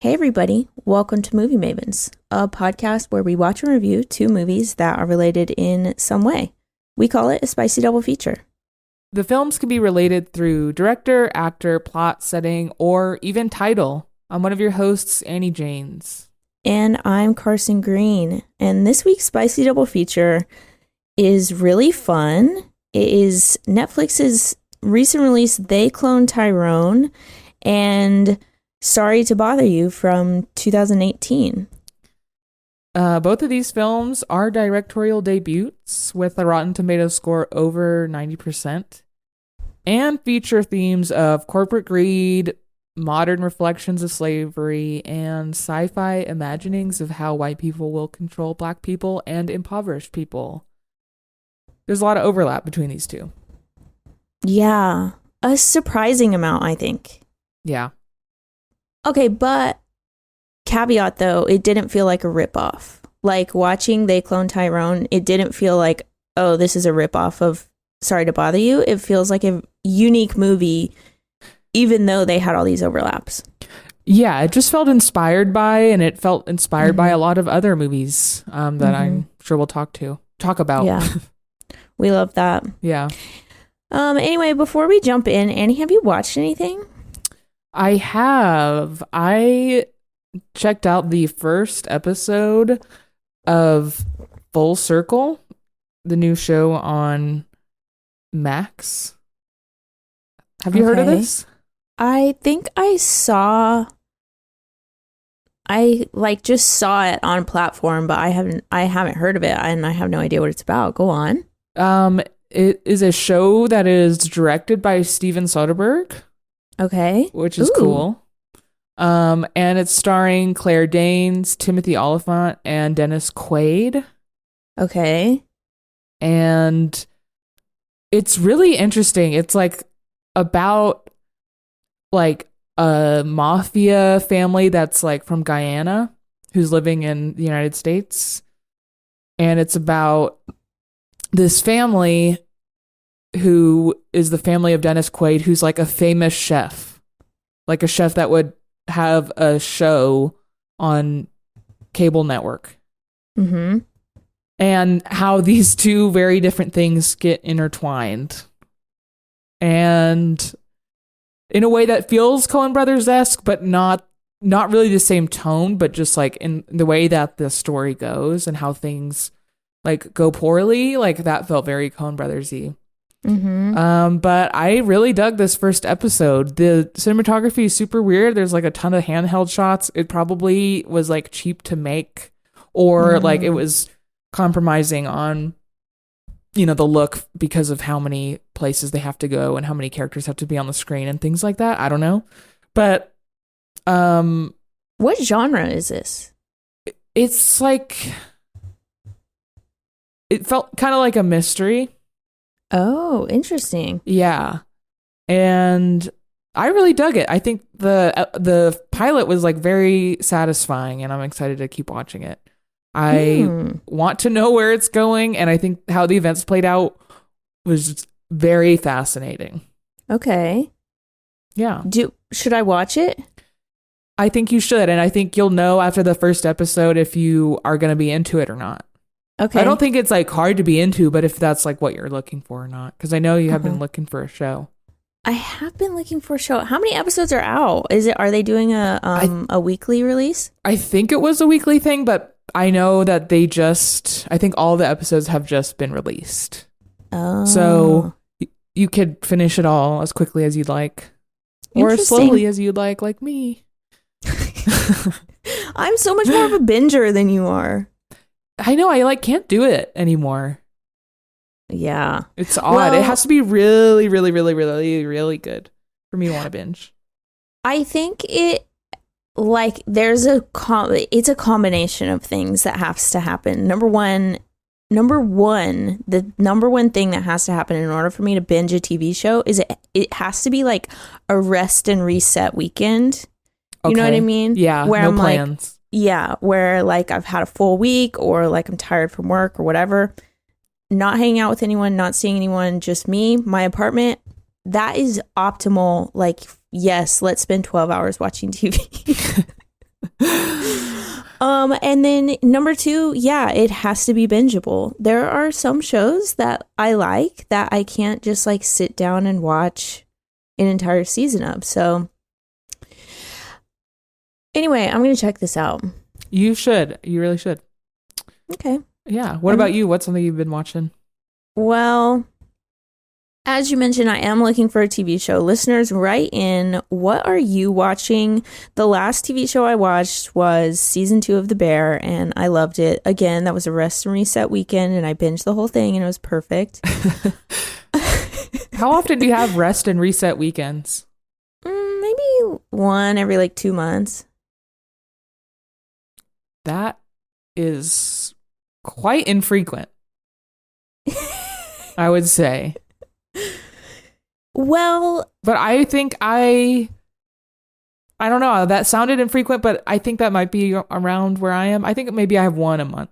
Hey everybody, welcome to Movie Mavens, a podcast where we watch and review two movies that are related in some way. We call it a spicy double feature. The films can be related through director, actor, plot, setting, or even title. I'm one of your hosts, Annie Janes. And I'm Carson Green, and this week's spicy double feature is really fun. It is Netflix's recent release, They Cloned Tyrone, and Sorry to Bother You from 2018. Both of these films are directorial debuts with a Rotten Tomatoes score over 90% and feature themes of corporate greed, modern reflections of slavery, and sci-fi imaginings of how white people will control black people and impoverished people. There's a lot of overlap between these two. Yeah, a surprising amount, I think. Yeah. Okay, but caveat though, it didn't feel like a ripoff. Like watching They Clone Tyrone, it didn't feel like, oh, this is a ripoff of Sorry to Bother You. It feels like a unique movie, even though they had all these overlaps. Yeah, it just felt inspired by, and it felt inspired by a lot of other movies that I'm sure we'll talk about. Yeah, we love that. Yeah. Anyway, before we jump in, Annie, have you watched anything? I have. I checked out the first episode of Full Circle, the new show on Max. Have you heard of this? I think I just saw it on platform, but I haven't heard of it, and I have no idea what it's about. Go on. It is a show that is directed by Steven Soderbergh. Okay. Which is cool. And it's starring Claire Danes, Timothy Olyphant, and Dennis Quaid. Okay. And it's really interesting. It's like about like a mafia family that's like from Guyana who's living in the United States. And it's about this family who is the family of Dennis Quaid, who's like a famous chef, like a chef that would have a show on cable network. Mm-hmm. And how these two very different things get intertwined. And in a way that feels Coen Brothers-esque, but not really the same tone, but just like in the way that the story goes and how things like go poorly, like that felt very Coen Brothers-y. Mm-hmm. But I really dug this first episode. The cinematography is super weird. There's like a ton of handheld shots. It probably was like cheap to make, or like it was compromising on, the look because of how many places they have to go and how many characters have to be on the screen and things like that. I don't know. But what genre is this? It's like, it felt kind of like a mystery. Oh, interesting. Yeah. And I really dug it. I think the pilot was like very satisfying, and I'm excited to keep watching it. I want to know where it's going, and I think how the events played out was just very fascinating. Okay. Yeah. Should I watch it? I think you should, and I think you'll know after the first episode if you are going to be into it or not. Okay. I don't think it's like hard to be into, but if that's like what you're looking for or not, because I know you have been looking for a show. I have been looking for a show. How many episodes are out? Are they doing a weekly release? I think it was a weekly thing, but I know that I think all the episodes have just been released. Oh. So you could finish it all as quickly as you'd like, or as slowly as you'd like me. I'm so much more of a binger than you are. I know, I can't do it anymore. Yeah. It's odd. Well, it has to be really, really, really, really, really good for me to want to binge. I think it's a combination of things that has to happen. The number one thing that has to happen in order for me to binge a TV show is it has to be like a rest and reset weekend. You know what I mean? Yeah, where no I'm plans. Where like I've had a full week, or like I'm tired from work or whatever, not hanging out with anyone, not seeing anyone, just me, my apartment. That is optimal. Like, yes, let's spend 12 hours watching TV. And then number 2, yeah, it has to be bingeable. There are some shows that I like that I can't just like sit down and watch an entire season of. So anyway, I'm going to check this out. You should. You really should. Okay. Yeah. What about you? What's something you've been watching? Well, as you mentioned, I am looking for a TV show. Listeners, write in. What are you watching? The last TV show I watched was season 2 of The Bear, and I loved it. Again, that was a rest and reset weekend, and I binged the whole thing, and it was perfect. How often do you have rest and reset weekends? Maybe one every like 2 months. That is quite infrequent, I would say. Well, but I think I don't know. That sounded infrequent, but I think that might be around where I am. I think maybe I have one a month.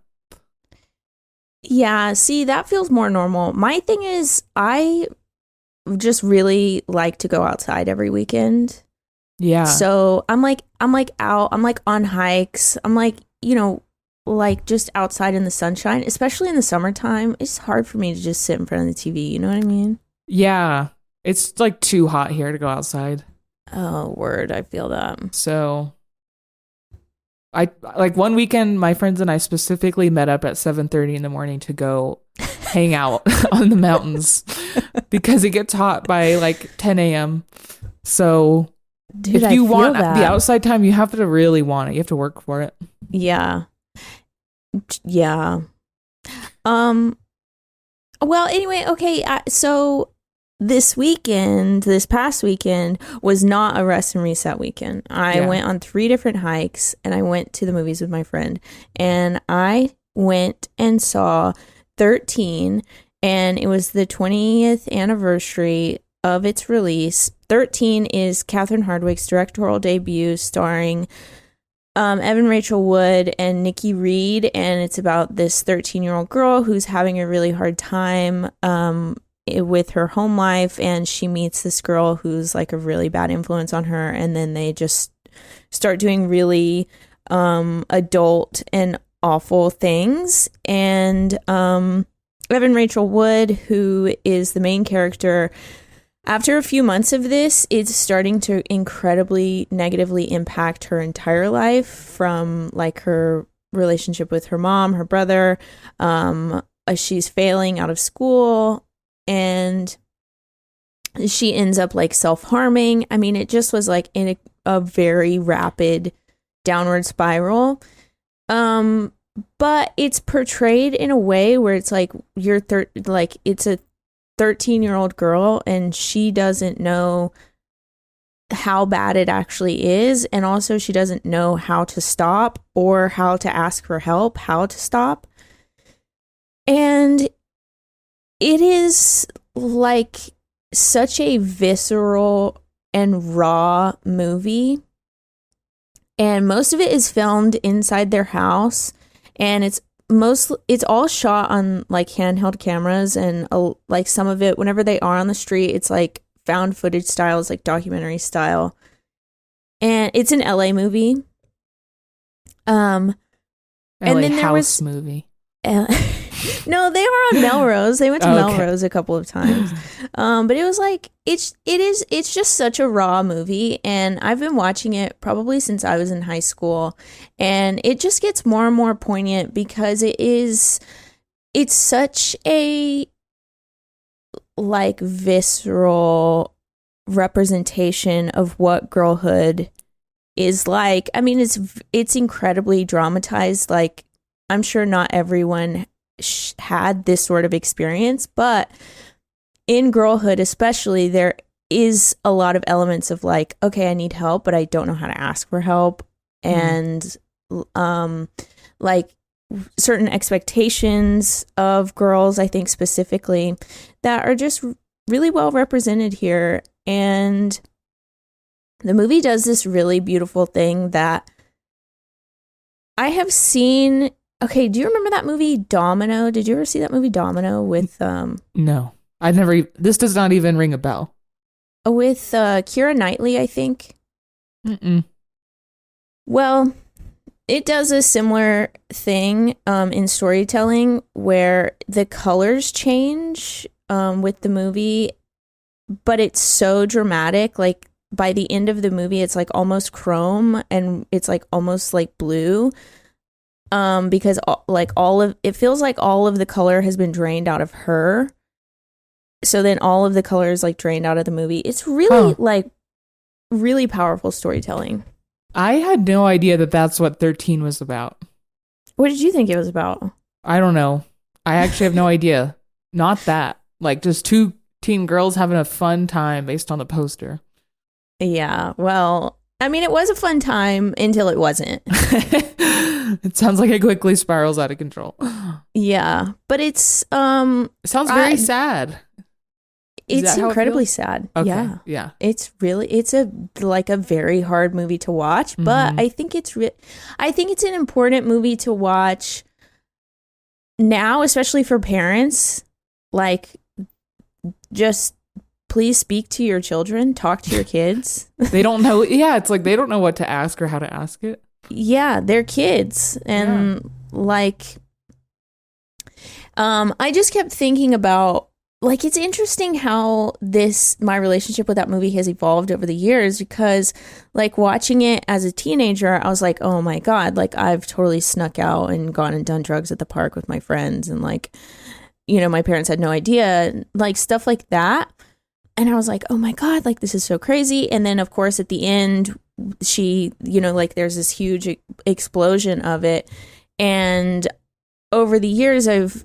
Yeah, see, that feels more normal. My thing is I just really like to go outside every weekend. Yeah. So I'm like out, I'm like on hikes. I'm like, like just outside in the sunshine, especially in the summertime. It's hard for me to just sit in front of the TV. You know what I mean? Yeah. It's like too hot here to go outside. Oh, word. I feel that. So I like one weekend, my friends and I specifically met up at 7:30 in the morning to go hang out on the mountains because it gets hot by like 10 a.m. So dude, if you want the outside time, you have to really want it. You have to work for it. Yeah. Yeah. Well, anyway, okay. So this past weekend was not a rest and reset weekend. I went on 3 different hikes and I went to the movies with my friend, and I went and saw 13, and it was the 20th anniversary of its release. 13 is Catherine Hardwicke's directorial debut starring Evan Rachel Wood and Nikki Reed, and it's about this 13-year-old girl who's having a really hard time with her home life, and she meets this girl who's like a really bad influence on her, and then they just start doing really adult and awful things. And Evan Rachel Wood, who is the main character, after a few months of this, it's starting to incredibly negatively impact her entire life, from like her relationship with her mom, her brother. She's failing out of school, and she ends up like self-harming. I mean, it just was like in a very rapid downward spiral. But it's portrayed in a way where it's like it's a 13-year-old girl, and she doesn't know how bad it actually is, and also she doesn't know how to stop or how to ask for help, how to stop. And it is like such a visceral and raw movie, and most of it is filmed inside their house, and it's all shot on like handheld cameras, and like some of it, whenever they are on the street, it's like found footage style, it's like documentary style, and it's an LA movie. LA and then there house was movie. No, they were on Melrose. They went to Melrose a couple of times. But it was like it's just such a raw movie, and I've been watching it probably since I was in high school, and it just gets more and more poignant because it's such a like visceral representation of what girlhood is like. I mean, it's incredibly dramatized. Like, I'm sure not everyone had this sort of experience, but in girlhood especially, there is a lot of elements of like, okay, I need help, but I don't know how to ask for help. And like certain expectations of girls, I think specifically, that are just really well represented here. And the movie does this really beautiful thing that I have seen. Okay, do you remember that movie Domino? Did you ever see that movie Domino with No. I've never this does not even ring a bell. With Keira Knightley, I think. Mm-mm. Well, It does a similar thing in storytelling where the colors change with the movie, but it's so dramatic. Like by the end of the movie, it's like almost chrome and it's like almost like blue because it feels like all of the color has been drained out of her. So then all of the color is like drained out of the movie. It's really like really powerful storytelling. I had no idea that that's what 13 was about. What did you think it was about? I don't know. I actually have no idea. Not that. Like just two teen girls having a fun time based on the poster. Yeah. Well, I mean, it was a fun time until it wasn't. It sounds like it quickly spirals out of control. Yeah. But it's it sounds very sad. It's incredibly sad. Okay. Yeah. It's a very hard movie to watch, but I think it's an important movie to watch now, especially for parents. Like, just please speak to your children, talk to your kids. They don't know. Yeah, it's like they don't know what to ask or how to ask it. Yeah, they're kids, and I just kept thinking about. Like, it's interesting how my relationship with that movie has evolved over the years because, like, watching it as a teenager, I was like, oh, my God, like, I've totally snuck out and gone and done drugs at the park with my friends. And, like, you know, my parents had no idea, like, stuff like that. And I was like, oh, my God, like, this is so crazy. And then, of course, at the end, she, you know, like, there's this huge explosion of it. And over the years, I've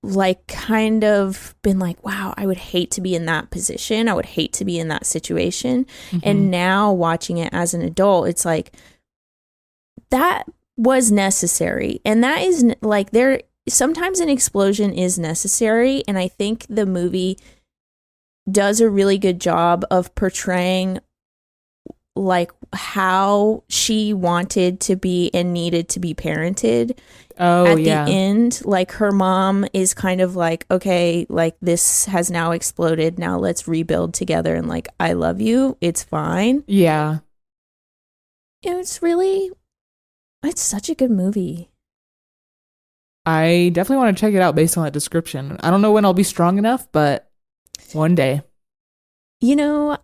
like kind of been like, wow, I would hate to be in that position. I would hate to be in that situation. And now watching it as an adult, it's like that was necessary. And that is like sometimes an explosion is necessary. And I think the movie does a really good job of portraying like how she wanted to be and needed to be parented. At the end, like her mom is kind of like, okay, like this has now exploded. Now let's rebuild together. And like, I love you. It's fine. Yeah. It's such a good movie. I definitely want to check it out based on that description. I don't know when I'll be strong enough, but one day. You know,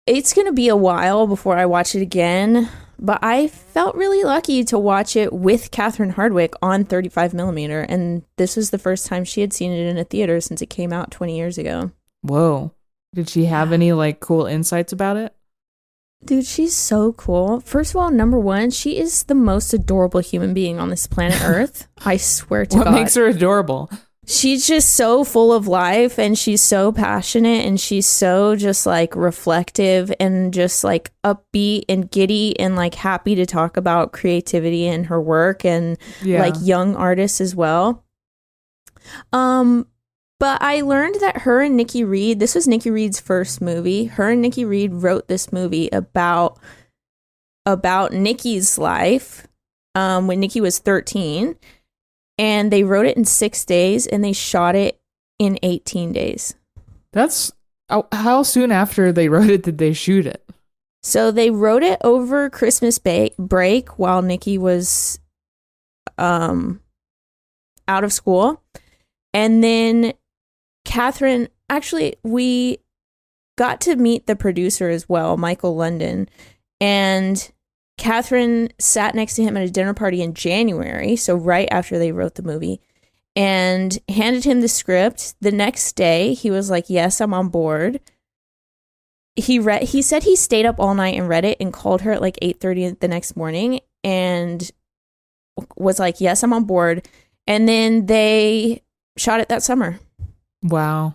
it's going to be a while before I watch it again. But I felt really lucky to watch it with Catherine Hardwicke on 35 millimeter, and this was the first time she had seen it in a theater since it came out 20 years ago. Whoa. Did she have any like cool insights about it? Dude, she's so cool. First of all, number one, she is the most adorable human being on this planet Earth. I swear to God. What makes her adorable? She's just so full of life, and she's so passionate, and she's so just like reflective and just like upbeat and giddy and like happy to talk about creativity in her work and like young artists as well. But I learned that her and Nikki Reed, this was Nikki Reed's first movie. Her and Nikki Reed wrote this movie about Nikki's life when Nikki was 13. And they wrote it in 6 days, and they shot it in 18 days. That's how soon after they wrote it did they shoot it? So they wrote it over Christmas break while Nikki was out of school. And then Catherine, actually, we got to meet the producer as well, Michael London. And Catherine sat next to him at a dinner party in January, so right after they wrote the movie, and handed him the script. The next day, he was like, yes, I'm on board. He said he stayed up all night and read it and called her at like 8:30 the next morning and was like, yes, I'm on board. And then they shot it that summer. Wow.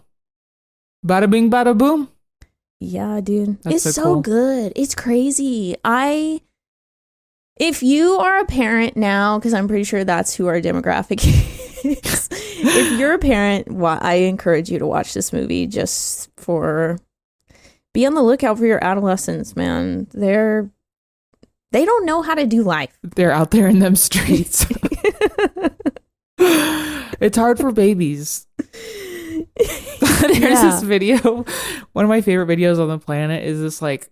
Bada bing, bada boom. Yeah, dude. That's it's so cool. good. It's crazy. If you are a parent now, because I'm pretty sure that's who our demographic is, if you're a parent, I encourage you to watch this movie just be on the lookout for your adolescents, man. They don't know how to do life. They're out there in them streets. It's hard for babies. There's this video. One of my favorite videos on the planet is this like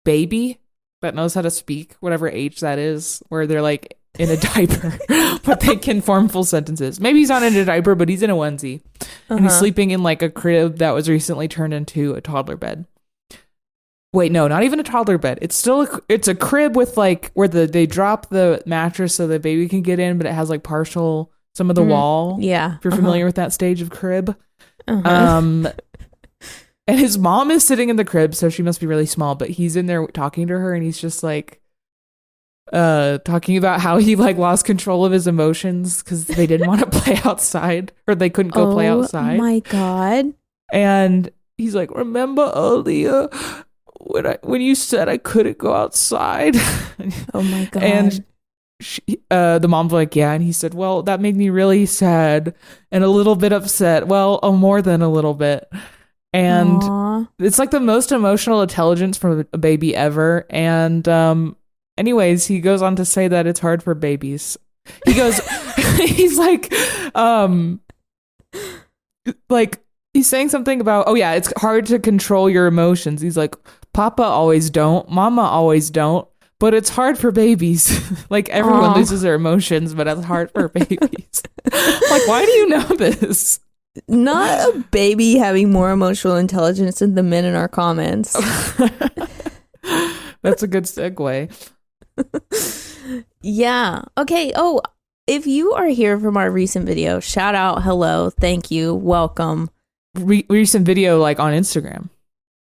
baby that knows how to speak, whatever age that is, where they're like in a diaper, but they can form full sentences. Maybe he's not in a diaper, but he's in a onesie. And he's sleeping in like a crib that was recently turned into a toddler bed. Wait, no, not even a toddler bed. It's still it's a crib with like where they drop the mattress so the baby can get in, but it has like partial some of the wall. Yeah. If you're familiar with that stage of crib. And his mom is sitting in the crib, so she must be really small, but he's in there talking to her, and he's just like talking about how he like lost control of his emotions because they didn't want to play outside, or they couldn't go play outside. Oh my God. And he's like, remember earlier when you said I couldn't go outside? Oh my God. And the mom's like, yeah. And he said, well, that made me really sad and a little bit upset. Well, more than a little bit. And it's like the most emotional intelligence from a baby ever. And anyways, he goes on to say that it's hard for babies. He goes, he's like he's saying something about, oh yeah, it's hard to control your emotions. He's like, Papa always don't, Mama always don't, but it's hard for babies. Like everyone loses their emotions, but it's hard for babies. Like, why do you know this? Not a baby having more emotional intelligence than the men in our comments. That's a good segue. Yeah. Okay. Oh, if you are here from our recent video, shout out, hello, thank you, welcome. Recent video like on Instagram.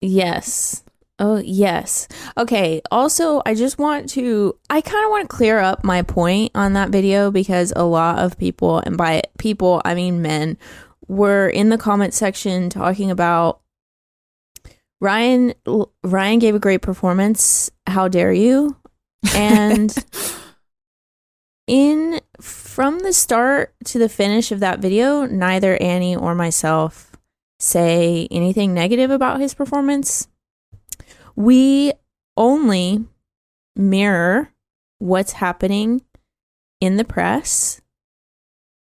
Yes. Oh, yes. Okay. Also, I kind of want to clear up my point on that video because a lot of people, and by people, I mean men, were in the comment section talking about Ryan gave a great performance. How dare you? And from the start to the finish of that video, neither Annie or myself say anything negative about his performance. We only mirror what's happening in the press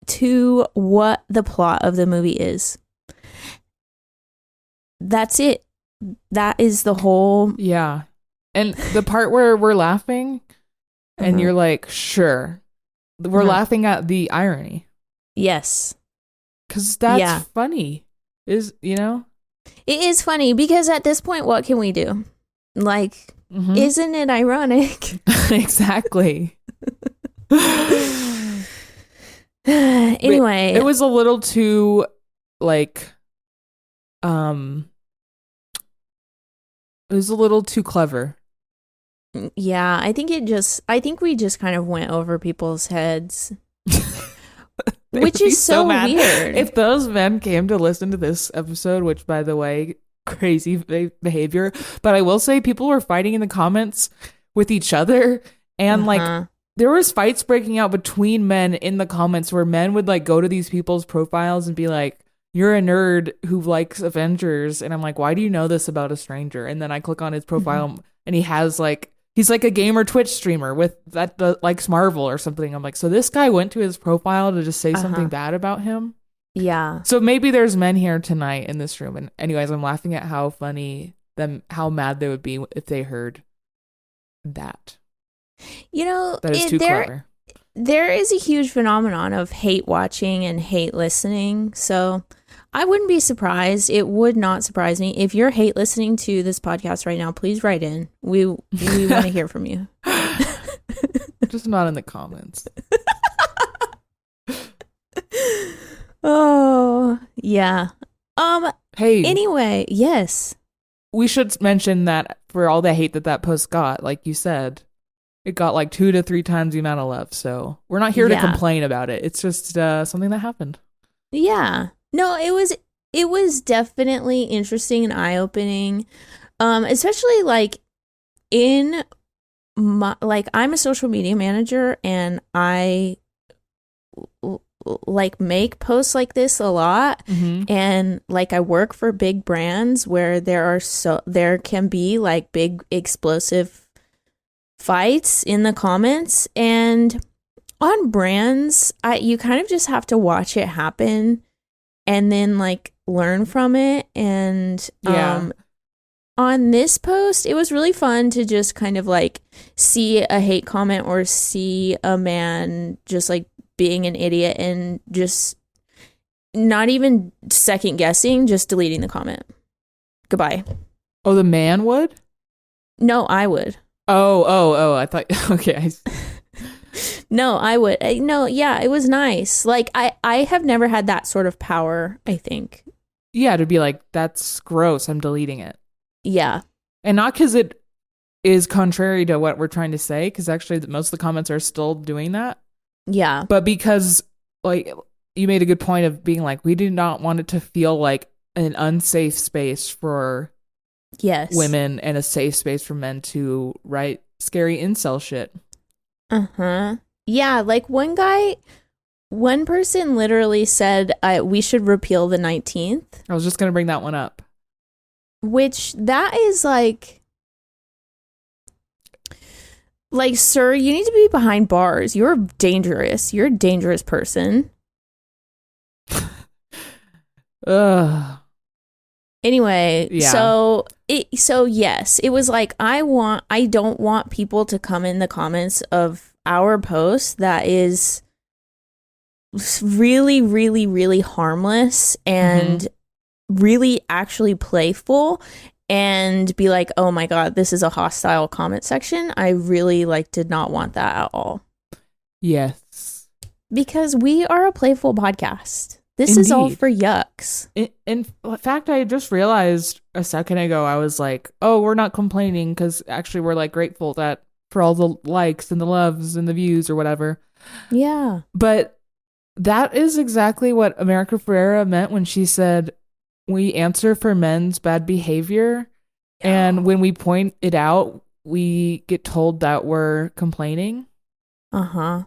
to what the plot of the movie is. That's it. That is the whole... Yeah. And the part where we're laughing and you're like, sure. We're laughing at the irony. Yes. Because that's funny. It is funny because at this point, what can we do? Like, isn't it ironic? Exactly. Anyway. It was a little too, like, it was a little too clever. Yeah, I think we just kind of went over people's heads. Which is so weird. If those men came to listen to this episode, which, by the way, crazy behavior, but I will say people were fighting in the comments with each other, and like there was fights breaking out between men in the comments where men would like go to these people's profiles and be like, you're a nerd who likes Avengers, and I'm like, why do you know this about a stranger? And then I click on his profile and he's like a gamer Twitch streamer with that likes Marvel or something. I'm like, so this guy went to his profile to just say something bad about him? Yeah. So maybe there's men here tonight in this room. And anyways, I'm laughing at how how mad they would be if they heard that. That is too clever. There is a huge phenomenon of hate watching and hate listening. So I wouldn't be surprised. It would not surprise me. If you're hate listening to this podcast right now, please write in. We want to hear from you. Just not in the comments. Oh, yeah. Hey. Anyway, yes. We should mention that for all the hate that post got, like you said, it got like 2 to 3 times the amount of love. So we're not here to complain about it. It's just something that happened. Yeah. No, it was definitely interesting and eye-opening. Especially like in my, like, I'm a social media manager and I like make posts like this a lot, and like I work for big brands where there can be like big explosive fights in the comments, and on brands you kind of just have to watch it happen and then like learn from it. And on on this post, it was really fun to just kind of like see a hate comment or see a man just like being an idiot and just not even second guessing, just deleting the comment. Goodbye. Oh, the man would? No, I would. Oh, I thought, okay. No, I would. No, yeah, it was nice. Like, I have never had that sort of power, I think. Yeah, to be like, that's gross, I'm deleting it. Yeah. And not because it is contrary to what we're trying to say, because actually most of the comments are still doing that. Yeah. But because, like, you made a good point of being like, we did not want it to feel like an unsafe space for women and a safe space for men to write scary incel shit. Uh-huh. Yeah, like one person literally said we should repeal the 19th. I was just going to bring that one up. Which, that is like, sir, you need to be behind bars. You're dangerous. You're a dangerous person. Ugh. Anyway, yeah. so yes, it was like, I don't want people to come in the comments of our post that is really, really, really harmless and really actually playful and be like, oh my God, this is a hostile comment section. I really did not want that at all. Yes. Because we are a playful podcast. This Indeed. is all for yucks. In fact, I just realized a second ago, I was like, oh, we're not complaining because actually we're like grateful that for all the likes and the loves and the views or whatever. Yeah. But that is exactly what America Ferrera meant when she said, we answer for men's bad behavior. Yeah. And when we point it out, we get told that we're complaining. Uh-huh.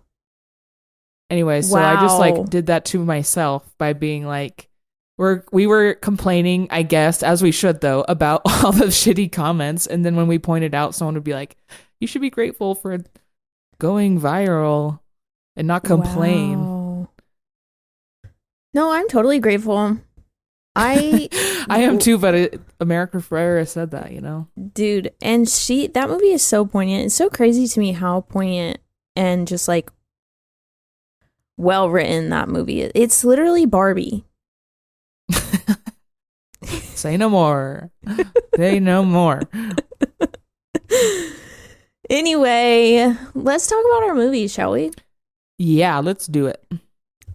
Anyway, so I just did that to myself by being like, we were complaining, I guess, as we should though, about all the shitty comments. And then when we pointed out, someone would be like, you should be grateful for going viral and not complain. Wow. No, I'm totally grateful. I am too, but America Ferrera said that, you know? Dude, and that movie is so poignant. It's so crazy to me how poignant and just well written that movie is. It's literally Barbie. Say no more. Say no more. Anyway, let's talk about our movies, shall we? Yeah, let's do it.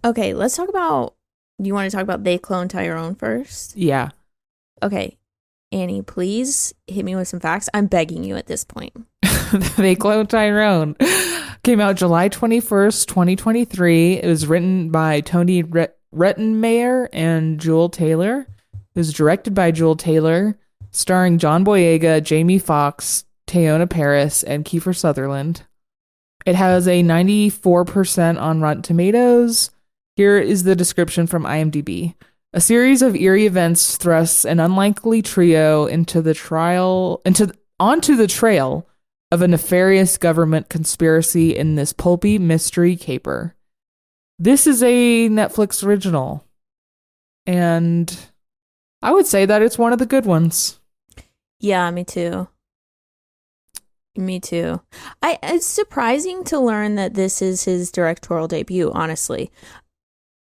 Okay, let's talk about, do you want to talk about They Clone Tyrone first? Yeah. Okay, Annie, please hit me with some facts. I'm begging you at this point. They Clone Tyrone came out July 21st, 2023. It was written by Tony Rettenmaier and Jewel Taylor. It was directed by Jewel Taylor, starring John Boyega, Jamie Foxx, Teyonah Parris, and Kiefer Sutherland. It has a 94% on Rotten Tomatoes. Here is the description from IMDb. A series of eerie events thrusts an unlikely trio onto the trail of a nefarious government conspiracy in this pulpy mystery caper. This is a Netflix original, and I would say that it's one of the good ones. Yeah, me too. Me too. It's surprising to learn that this is his directorial debut, honestly.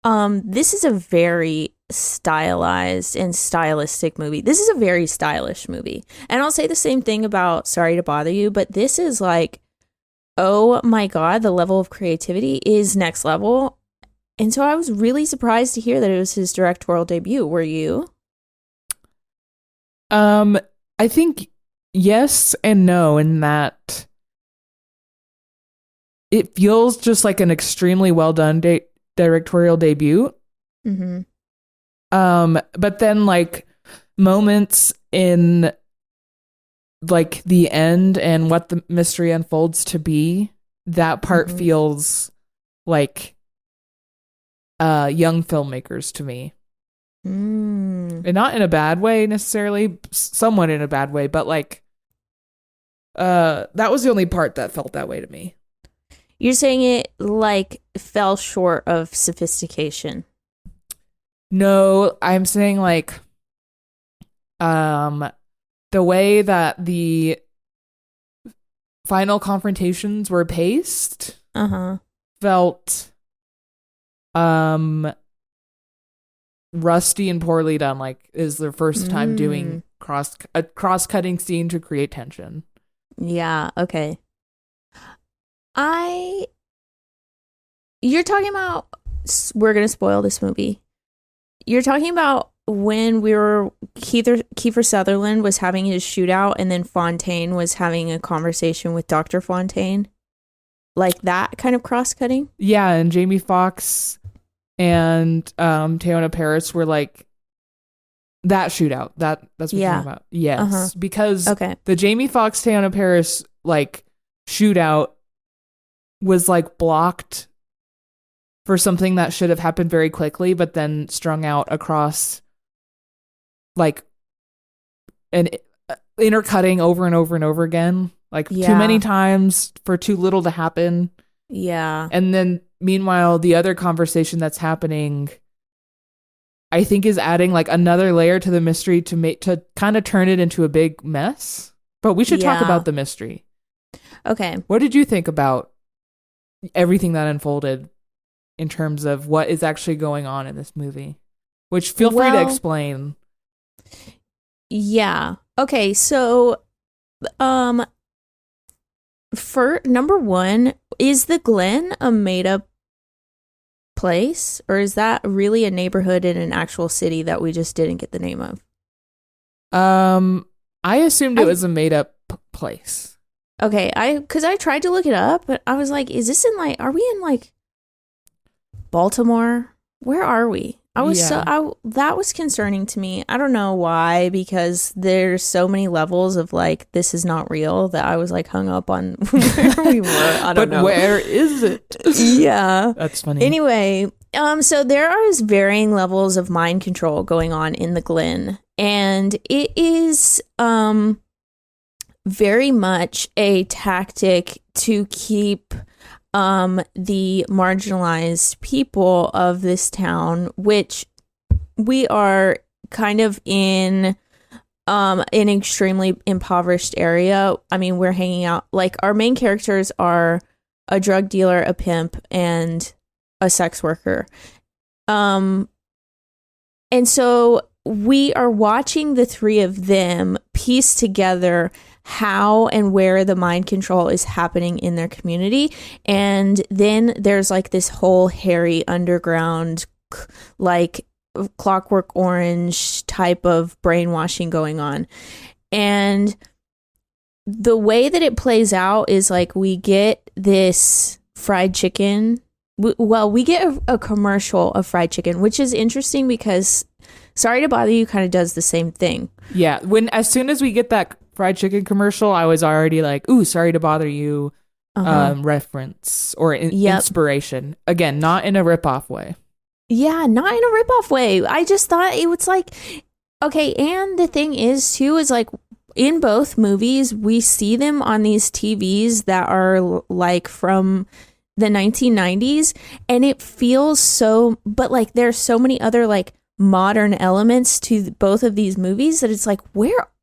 This is a very stylized and stylistic movie. This is a very stylish movie. And I'll say the same thing about Sorry to Bother You, but this is oh my God, the level of creativity is next level. And so I was really surprised to hear that it was his directorial debut. Were you? I think yes and no, in that it feels just like an extremely well done directorial debut. Mm-hmm. But then moments in the end and what the mystery unfolds to be, that part feels like young filmmakers to me. And not in a bad way necessarily, somewhat in a bad way, but that was the only part that felt that way to me. You're saying it fell short of sophistication. No, I'm saying the way that the final confrontations were paced felt rusty and poorly done. Like, is their first time doing a cross-cutting scene to create tension. Yeah, okay. You're talking about, we're going to spoil this movie. You're talking about when Kiefer Sutherland was having his shootout and then Fontaine was having a conversation with Dr. Fontaine? Like that kind of cross-cutting? Yeah, and Jamie Foxx and Teyonah Parris were like, that shootout. That's what you're talking about. Yes. Because the Jamie Foxx, Teyonah Parris like shootout was like blocked for something that should have happened very quickly, but then strung out across like an intercutting over and over and over again, like too many times for too little to happen. Yeah. And then meanwhile, the other conversation that's happening, I think, is adding like another layer to the mystery to kind of turn it into a big mess. But we should talk about the mystery. Okay. What did you think about everything that unfolded in terms of what is actually going on in this movie? Which feel free to explain. Yeah. Okay, so for number one, is the Glen a made up place, or is that really a neighborhood in an actual city that we just didn't get the name of? I assumed it was a made up place. Okay, because I tried to look it up, but I was like, is this in like, are we in like Baltimore? Where are we? That was concerning to me. I don't know why, because there's so many levels of like, this is not real, that I was like hung up on where we were. I don't know. But where is it? Yeah. That's funny. Anyway, so there are varying levels of mind control going on in the Glen, and it is very much a tactic to keep the marginalized people of this town, which we are kind of in an extremely impoverished area. I mean, we're hanging out, like, our main characters are a drug dealer, a pimp, and a sex worker. And so we are watching the three of them piece together how and where the mind control is happening in their community. And then there's like this whole hairy underground, like Clockwork Orange type of brainwashing going on. And the way that it plays out is like we get this fried chicken. We get a commercial of fried chicken, which is interesting because Sorry to Bother You kind of does the same thing. Yeah. As soon as we get that fried chicken commercial, I was already like, ooh, Sorry to Bother You reference or inspiration. Again, not in a ripoff way. Yeah, not in a ripoff way. I just thought it was like, okay, and the thing is too, is like in both movies, we see them on these TVs that are like from the 1990s, and it feels so, but like there's so many other like modern elements to both of these movies that it's like,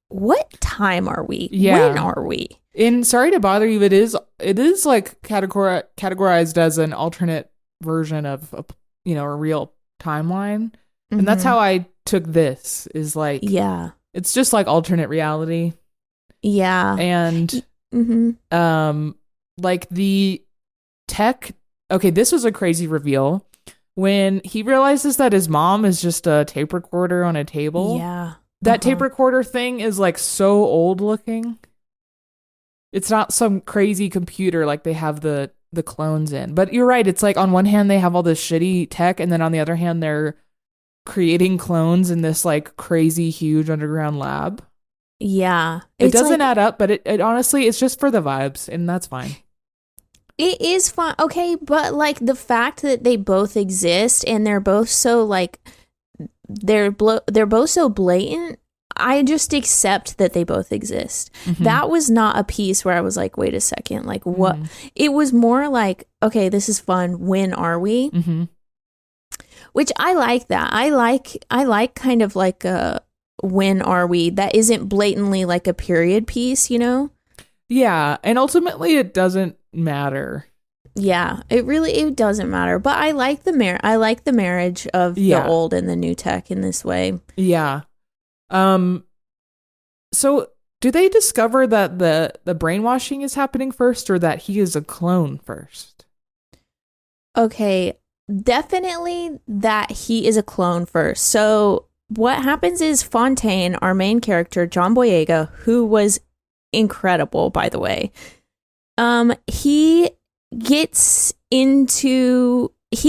what time are we? Yeah. When are we? In Sorry to Bother You, it is like categorized as an alternate version of a real timeline. Mm-hmm. And that's how I took this, is like, yeah, it's just like alternate reality. Yeah. And like the tech, okay, this was a crazy reveal when he realizes that his mom is just a tape recorder on a table. Yeah. That tape recorder thing is like so old looking. It's not some crazy computer like they have the clones in. But you're right. It's like on one hand they have all this shitty tech, and then on the other hand they're creating clones in this like crazy huge underground lab. Yeah. It doesn't add up, but it honestly, it's just for the vibes, and that's fine. It is fun. Okay, but like the fact that they both exist and they're both so like they're both so blatant, I just accept that they both exist. Mm-hmm. That was not a piece where I was like, wait a second, like what? It was more like, okay, this is fun. When are we? Mm-hmm. Which I like that. I like kind of like when are we, that isn't blatantly like a period piece, you know? Yeah, and ultimately it doesn't matter. Yeah, it doesn't matter. But I like the marriage of the old and the new tech in this way. Yeah. So do they discover that the brainwashing is happening first, or that he is a clone first? Okay, definitely that he is a clone first. So what happens is Fontaine, our main character, John Boyega, who was incredible, by the way, he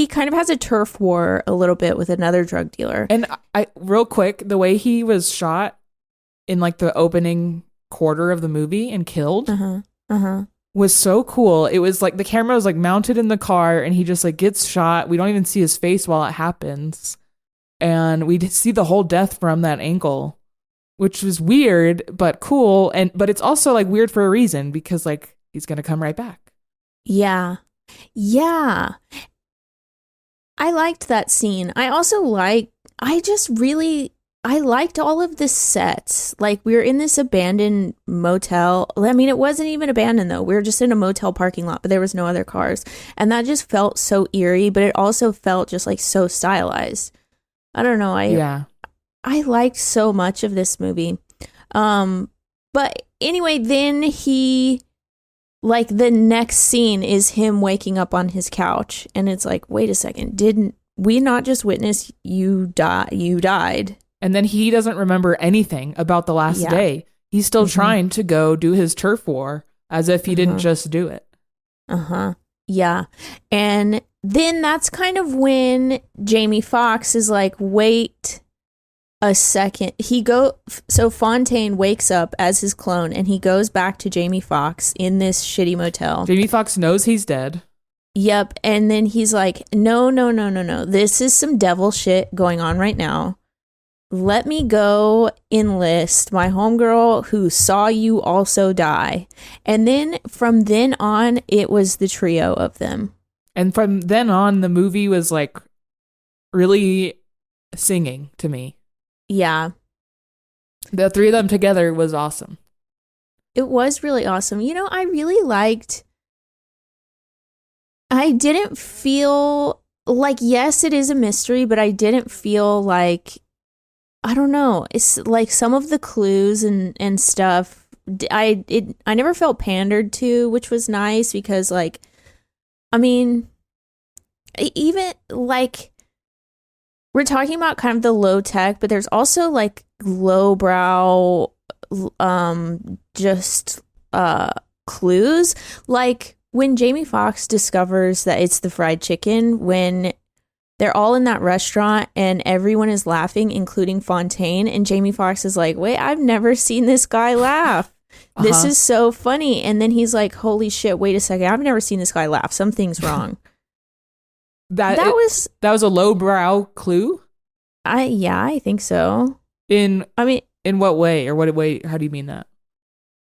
kind of has a turf war a little bit with another drug dealer. And I real quick, the way he was shot in like the opening quarter of the movie and killed was so cool. It was like the camera was like mounted in the car and he just like gets shot. We don't even see his face while it happens. And we see the whole death from that angle, which was weird, but cool. But it's also like weird for a reason, because like he's going to come right back. Yeah. Yeah. I liked that scene. I liked all of the sets. Like, we were in this abandoned motel. I mean, it wasn't even abandoned, though. We were just in a motel parking lot, but there was no other cars. And that just felt so eerie, but it also felt just, like, so stylized. I don't know. I liked so much of this movie. But anyway, then the next scene is him waking up on his couch. And it's like, wait a second. Didn't we not just witness you died? And then he doesn't remember anything about the last day. He's still trying to go do his turf war as if he didn't just do it. Yeah. And then that's kind of when Jamie Foxx is like, wait a second. So Fontaine wakes up as his clone and he goes back to Jamie Foxx in this shitty motel. Jamie Foxx knows he's dead. Yep. And then he's like, no. This is some devil shit going on right now. Let me go enlist my homegirl who saw you also die. And then from then on, it was the trio of them. And from then on, the movie was like really singing to me. Yeah. The three of them together was awesome. It was really awesome. You know, I didn't feel like, yes, it is a mystery, but I didn't feel like, I don't know. It's like some of the clues and stuff. I never felt pandered to, which was nice, because like, I mean, even like, we're talking about kind of the low tech, but there's also like lowbrow, clues. Like when Jamie Foxx discovers that it's the fried chicken, when they're all in that restaurant and everyone is laughing, including Fontaine. And Jamie Foxx is like, wait, I've never seen this guy laugh. This is so funny. And then he's like, holy shit, wait a second. I've never seen this guy laugh. Something's wrong. That was a lowbrow clue? I think so. In what way? Or what way? How do you mean that?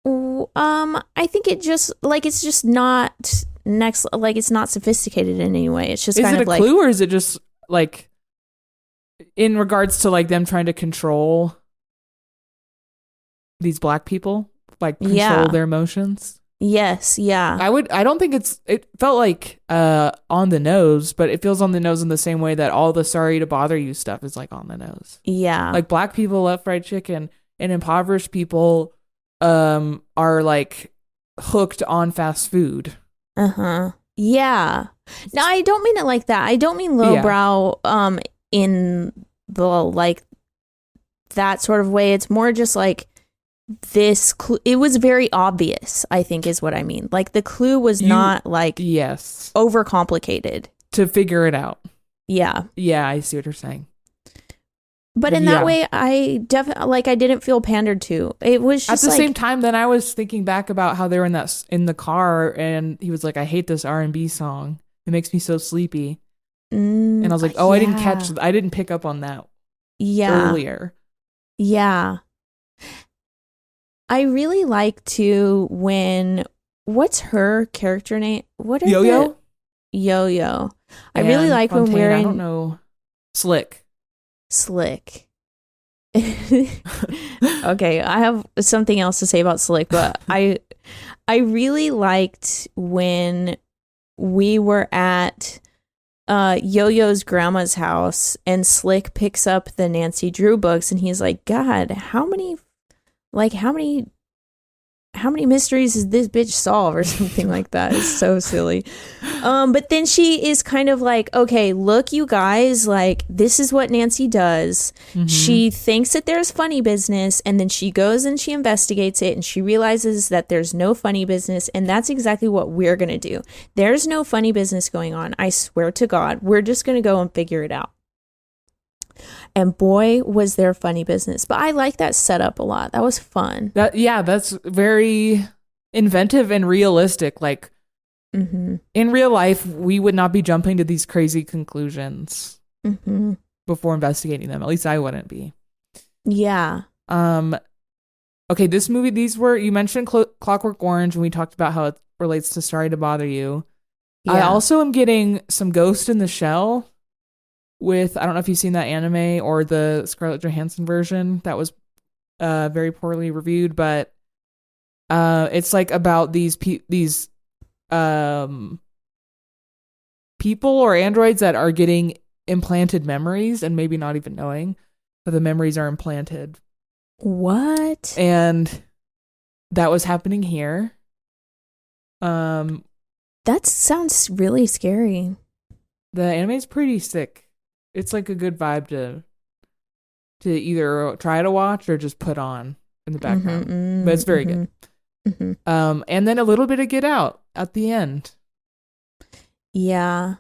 I think it's just not next, like it's not sophisticated in any way. It's just kind of like, is it a clue, or is it just like in regards to like them trying to control these black people, like control their emotions? Yes, yeah. I don't think it felt like on the nose, but it feels on the nose in the same way that all the sorry to bother you stuff is like on the nose. Yeah. Like black people love fried chicken, and impoverished people are like hooked on fast food. Yeah. No, I don't mean it like that. I don't mean lowbrow in the like that sort of way. It's more just like this it was very obvious, I think is what I mean. Like the clue was not like overcomplicated to figure it out. Yeah. Yeah, I see what you're saying. But in that way, I definitely I didn't feel pandered to. It was just at the same time. Then I was thinking back about how they were in the car, and he was like, "I hate this R&B song. It makes me so sleepy." And I was like, "Oh, I didn't pick up on that." Earlier. Yeah. I really like when what's her character name? What is Yo-Yo? Yo-Yo. I really like Fontaine, when we're in, I don't know. Slick. Okay, I have something else to say about Slick, but I really liked when we were at Yo-Yo's grandma's house and Slick picks up the Nancy Drew books and he's like, God, how many mysteries does this bitch solve or something like that? It's so silly. But then she is kind of like, okay, look, you guys, like, this is what Nancy does. Mm-hmm. She thinks that there's funny business, and then she goes and she investigates it, and she realizes that there's no funny business, and that's exactly what we're going to do. There's no funny business going on. I swear to God, we're just going to go and figure it out. And boy, was there funny business. But I like that setup a lot. That was fun. That's very inventive and realistic. Like, Mm-hmm. in real life, we would not be jumping to these crazy conclusions Mm-hmm. before investigating them. At least I wouldn't be. Yeah. Okay, this movie, you mentioned Clockwork Orange, and we talked about how it relates to Sorry to Bother You. Yeah. I also am getting some Ghost in the Shell with, I don't know if you've seen that anime or the Scarlett Johansson version that was very poorly reviewed, but it's like about these people or androids that are getting implanted memories and maybe not even knowing that the memories are implanted. What? And that was happening here. That sounds really scary. The anime is pretty sick. It's like a good vibe to either try to watch or just put on in the background. Mm-hmm, but it's very good. Mm-hmm. And then a little bit of Get Out at the end. Yeah.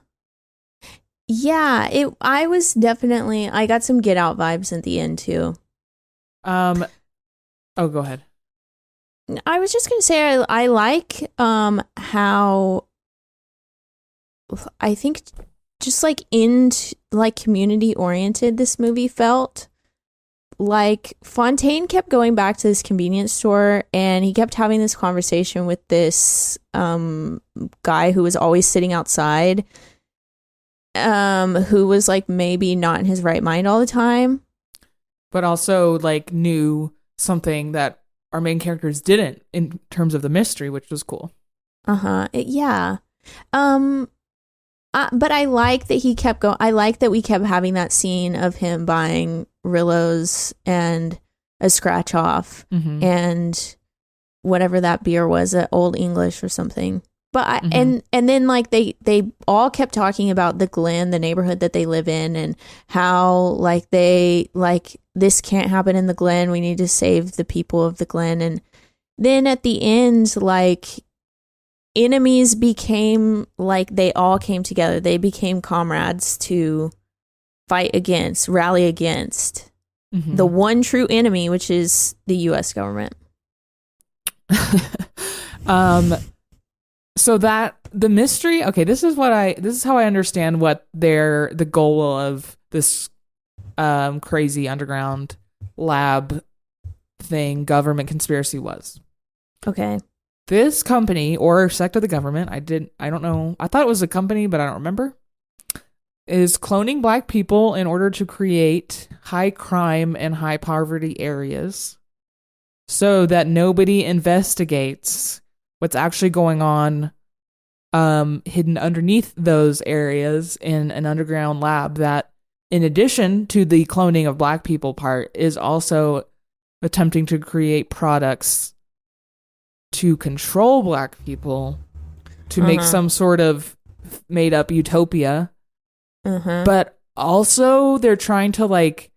Yeah, I got some Get Out vibes at the end too. Oh, go ahead. I was just gonna say I like how I think just like community oriented this movie felt. Like Fontaine kept going back to this convenience store and he kept having this conversation with this guy who was always sitting outside, who was like maybe not in his right mind all the time, but also like knew something that our main characters didn't in terms of the mystery, which was cool. Yeah. But I like that he kept going. I like that we kept having that scene of him buying Rillos and a scratch off and whatever that beer was, at Old English or something. But and then like they all kept talking about the Glen, the neighborhood that they live in, and how like this can't happen in the Glen. We need to save the people of the Glen. And then at the end, like enemies became like they all came together. They became comrades to rally against the one true enemy, which is the U.S. government. So that the mystery, okay, this is how I understand what the goal of this crazy underground lab thing, government conspiracy was. Okay. This company or sect of the government, I don't know. I thought it was a company, but I don't remember. Is cloning black people in order to create high crime and high poverty areas so that nobody investigates what's actually going on hidden underneath those areas in an underground lab that, in addition to the cloning of black people part, is also attempting to create products to control black people, to make some sort of made up utopia. But also they're trying to like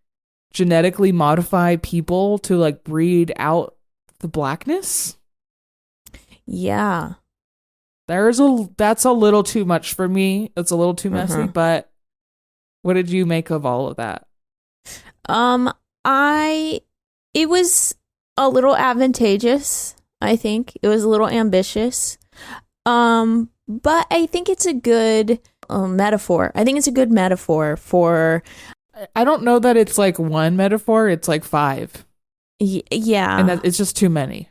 genetically modify people to like breed out the blackness. Yeah. That's a little too much for me. It's a little too messy, but what did you make of all of that? It was a little advantageous. I think it was a little ambitious. But I think it's a good metaphor. I think it's a good metaphor for... I don't know that it's like one metaphor. It's like 5. Yeah. And it's just too many.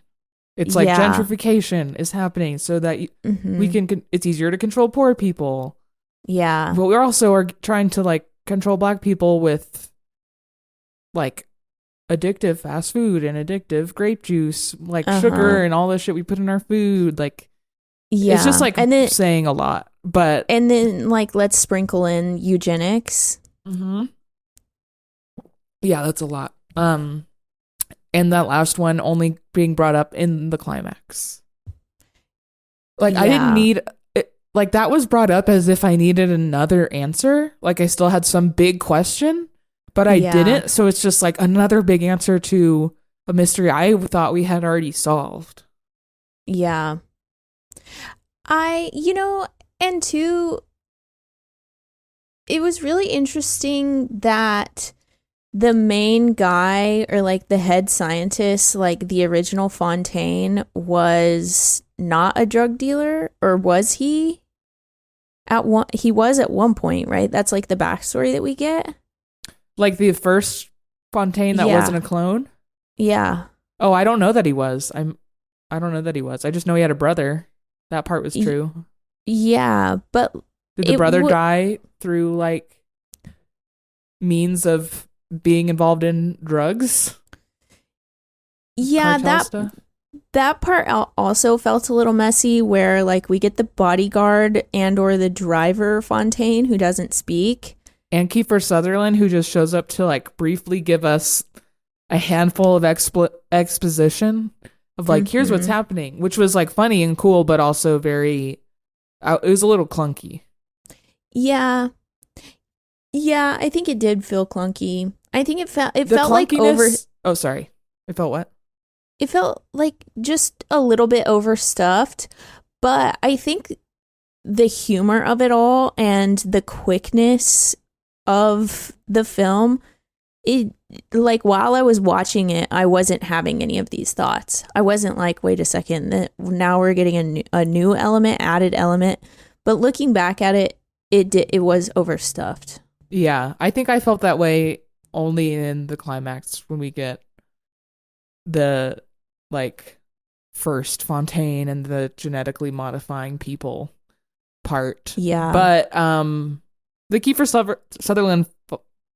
It's like gentrification is happening so that we can, it's easier to control poor people. Yeah. But we also are trying to like control black people with like addictive fast food and addictive grape juice, like sugar and all the shit we put in our food. Like, it's just like and then, saying a lot. But and then like let's sprinkle in eugenics. Yeah, that's a lot. And that last one only being brought up in the climax. Like, I didn't need it, like, that was brought up as if I needed another answer. Like, I still had some big question, but I didn't. So it's just like another big answer to a mystery I thought we had already solved. Yeah. And two, it was really interesting that the main guy, or like the head scientist, like the original Fontaine, was not a drug dealer, or was he? He was at one point, right? That's like the backstory that we get. Like the first Fontaine that wasn't a clone? Yeah. Oh, I don't know that he was. I don't know that he was. I just know he had a brother. That part was true. Yeah, but did the brother die through like means of being involved in drugs? Yeah, that part also felt a little messy, where like we get the bodyguard and or the driver Fontaine who doesn't speak, and Kiefer Sutherland who just shows up to like briefly give us a handful of exposition of like here's what's happening, which was like funny and cool, but also very it was a little clunky. Yeah, I think it did feel clunky. I think it felt like over. Oh, sorry. It felt what? It felt like just a little bit overstuffed, but I think the humor of it all and the quickness of the film, it, like, while I was watching it, I wasn't having any of these thoughts. I wasn't like, wait a second, now we're getting a new added element. But looking back at it, it was overstuffed. Yeah, I think I felt that way only in the climax when we get the like first Fontaine and the genetically modifying people part. Yeah. But the Kiefer Sutherland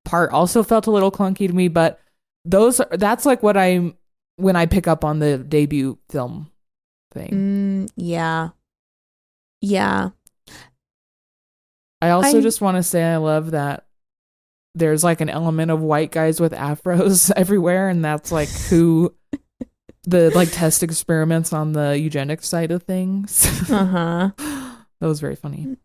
part also felt a little clunky to me, but that's like what when I pick up on the debut film thing. Yeah. I also just want to say I love that there's like an element of white guys with afros everywhere, and that's like who the like test experiments on the eugenics side of things. That was very funny.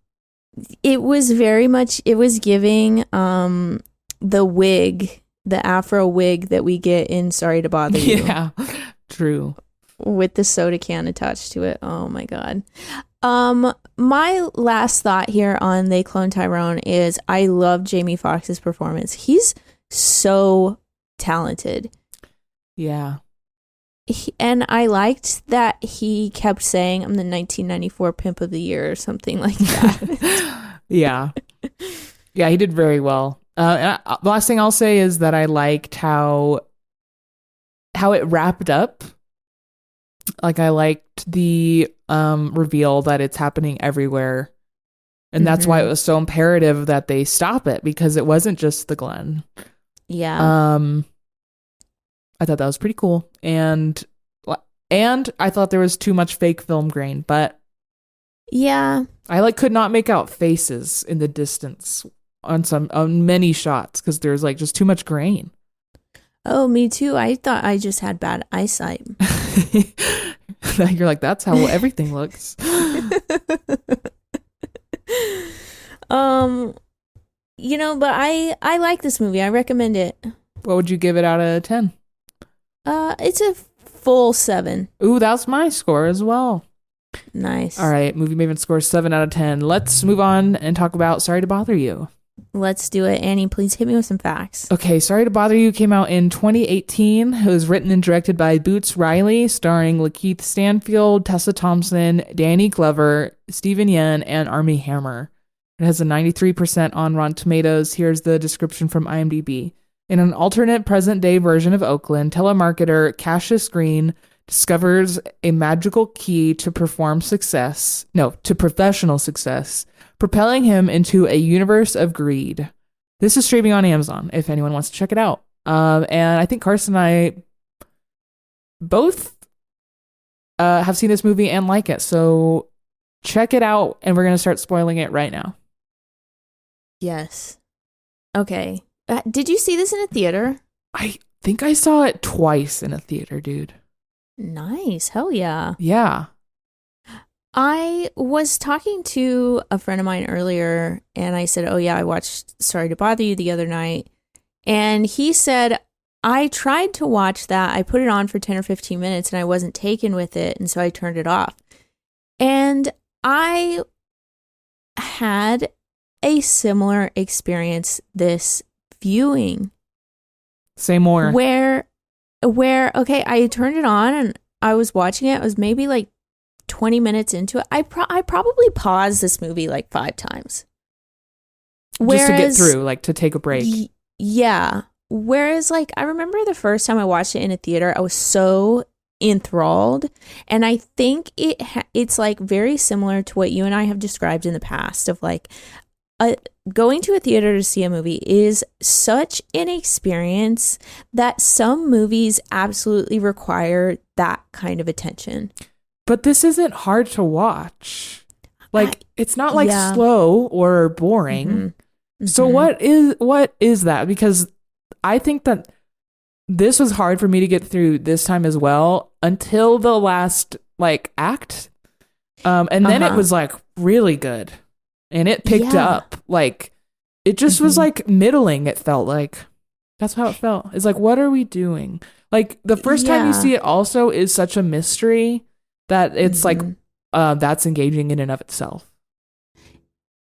It was very much, it was giving the wig, the afro wig that we get in Sorry to Bother You. Yeah, true. With the soda can attached to it. Oh my God. My last thought here on They Clone Tyrone is I love Jamie Foxx's performance. He's so talented. Yeah. And I liked that he kept saying, I'm the 1994 Pimp of the Year or something like that. Yeah. Yeah, he did very well. The last thing I'll say is that I liked how it wrapped up. Like, I liked the reveal that it's happening everywhere. And that's why it was so imperative that they stop it, because it wasn't just the Glen. Yeah. I thought that was pretty cool. And I thought there was too much fake film grain, but yeah, I could not make out faces in the distance on many shots because there's like just too much grain. Oh, me too. I thought I just had bad eyesight. You're like, that's how everything looks. But I like this movie. I recommend it. What would you give it out of 10? It's a full 7. Ooh, that's my score as well. Nice. All right, Movie Maven scores 7 out of 10. Let's move on and talk about Sorry to Bother You. Let's do it. Annie, please hit me with some facts. Okay, Sorry to Bother You came out in 2018. It was written and directed by Boots Riley, starring Lakeith Stanfield, Tessa Thompson, Danny Glover, Stephen Yen, and Armie Hammer. It has a 93% on Rotten Tomatoes. Here's the description from IMDb. In an alternate present-day version of Oakland, telemarketer Cassius Green discovers a magical key to professional success, propelling him into a universe of greed. This is streaming on Amazon, if anyone wants to check it out. And I think Carson and I both have seen this movie and like it. So check it out, and we're going to start spoiling it right now. Yes. Okay. Did you see this in a theater? I think I saw it twice in a theater, dude. Nice. Hell yeah. Yeah. I was talking to a friend of mine earlier, and I said, oh yeah, I watched Sorry to Bother You the other night. And he said, I tried to watch that. I put it on for 10 or 15 minutes and I wasn't taken with it. And so I turned it off. And I had a similar experience this viewing. Say more. Where, okay, I turned it on and I was watching it. It was maybe like 20 minutes into it. I probably paused this movie like 5 times. Just to get through, like to take a break. Yeah. Whereas, like, I remember the first time I watched it in a theater, I was so enthralled. And I think it's like very similar to what you and I have described in the past of like going to a theater to see a movie is such an experience that some movies absolutely require that kind of attention. But this isn't hard to watch. Like, it's not like slow or boring. Mm-hmm. So what is that? Because I think that this was hard for me to get through this time as well until the last like act. And then it was like really good. And it picked up. Like it just was like middling, it felt like. That's how it felt. It's like, what are we doing? Like the first time you see it also is such a mystery that it's like that's engaging in and of itself.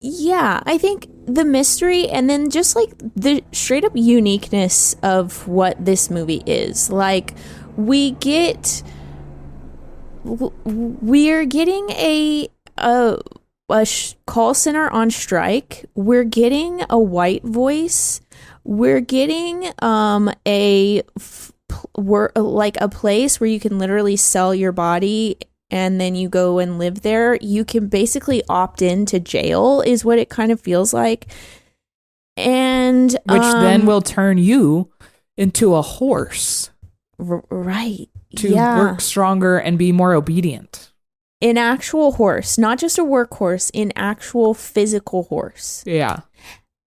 Yeah, I think the mystery and then just like the straight up uniqueness of what this movie is. Like we're getting a call center on strike. We're getting a white voice. We're getting a place where you can literally sell your body and then you go and live there. You can basically opt into jail is what it kind of feels like. And which then will turn you into a horse. Right. To work stronger and be more obedient. An actual horse, not just a workhorse, an actual physical horse. Yeah.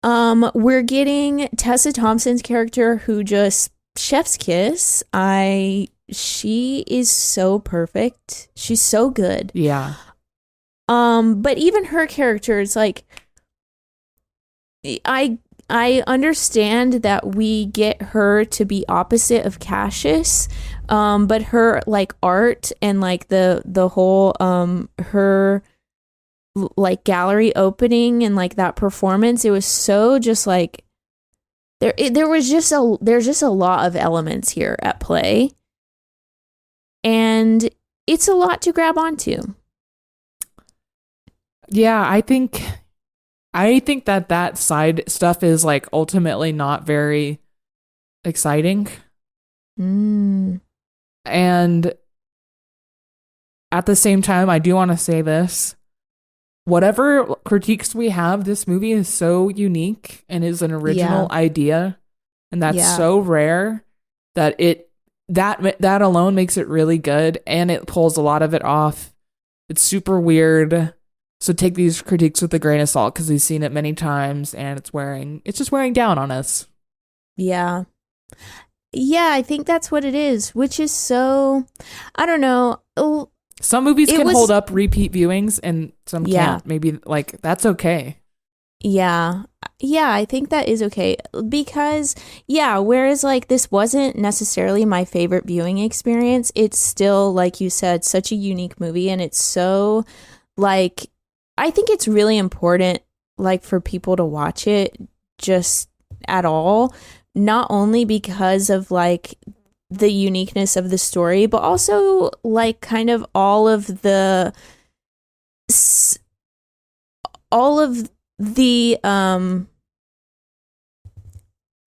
We're getting Tessa Thompson's character who just chef's kiss. She is so perfect. She's so good. Yeah. But even her character is like, I understand that we get her to be opposite of Cassius, but her like art and like the whole her like gallery opening and like that performance, it was so just like there's just a lot of elements here at play. And it's a lot to grab onto. Yeah, I think that side stuff is like ultimately not very exciting. And at the same time, I do want to say this. Whatever critiques we have, this movie is so unique and is an original idea. And that's so rare that that alone makes it really good, and it pulls a lot of it off. It's super weird. So take these critiques with a grain of salt because we've seen it many times and it's just wearing down on us. Yeah. Yeah, I think that's what it is, which is so, I don't know. Some movies can hold up repeat viewings and some can't. Maybe like that's okay. Yeah. Yeah, I think that is okay because whereas like this wasn't necessarily my favorite viewing experience, it's still, like you said, such a unique movie, and it's so like, I think it's really important like for people to watch it just at all, not only because of like the uniqueness of the story, but also like kind of all of the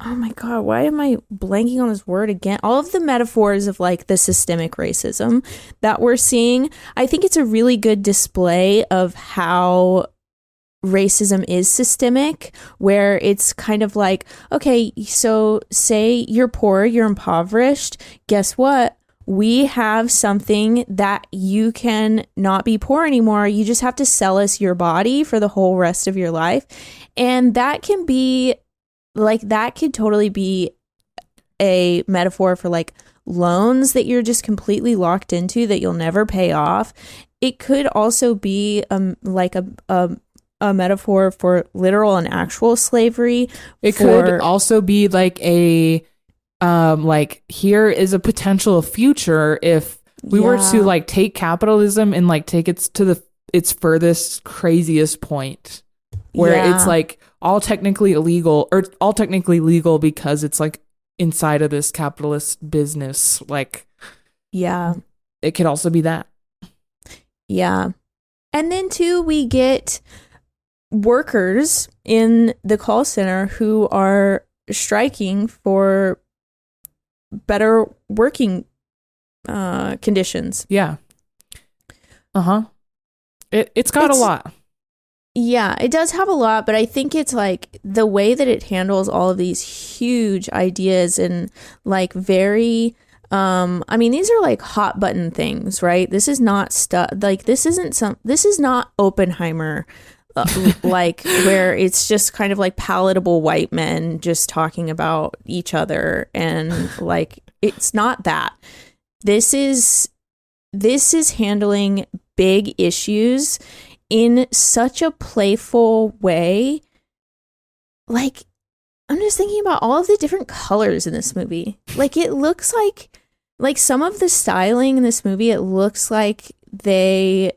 oh my god, why am I blanking on this word again? All of the metaphors of like the systemic racism that we're seeing. I think it's a really good display of how racism is systemic, where it's kind of like, okay, so say you're poor, you're impoverished, guess what? We have something that you can not be poor anymore. You just have to sell us your body for the whole rest of your life. And that can be like, that could totally be a metaphor for like loans that you're just completely locked into that you'll never pay off. It could also be like a metaphor for literal and actual slavery. It could also be like a like, here is a potential future if we were to like take capitalism and like take it to its furthest craziest point, where it's like all technically illegal, or all technically legal because it's like inside of this capitalist business. Like, it could also be that. And then too, we get workers in the call center who are striking for better working conditions. It's got a lot. Yeah, it does have a lot, but I think it's like the way that it handles all of these huge ideas and like very I mean, these are like hot button things, right? This is not stuff like this is not Oppenheimer like where it's just kind of like palatable white men just talking about each other, and like it's not that. This is handling big issues in such a playful way. Like, I'm just thinking about all of the different colors in this movie. Like, it looks like some of the styling in this movie, it looks like they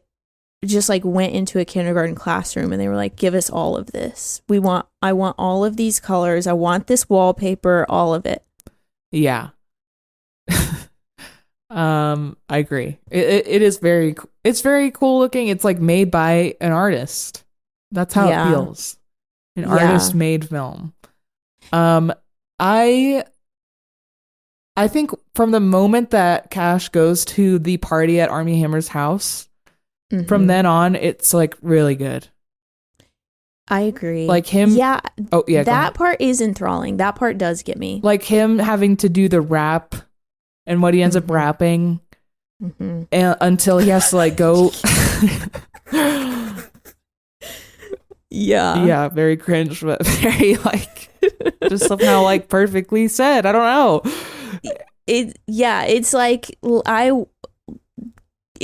just like went into a kindergarten classroom and they were like, give us all of this. I want all of these colors. I want this wallpaper, all of it. Yeah. I agree. It's very cool looking. It's like made by an artist. That's how it feels. An artist made film. I think from the moment that Cash goes to the party at Armie Hammer's house, from then on, it's like really good. I agree. Like him. Yeah. Oh yeah. That part is enthralling. That part does get me. Like him having to do the rap and what he ends up rapping and until he has to like go. Yeah. Very cringe, but very like just somehow like perfectly said. I don't know.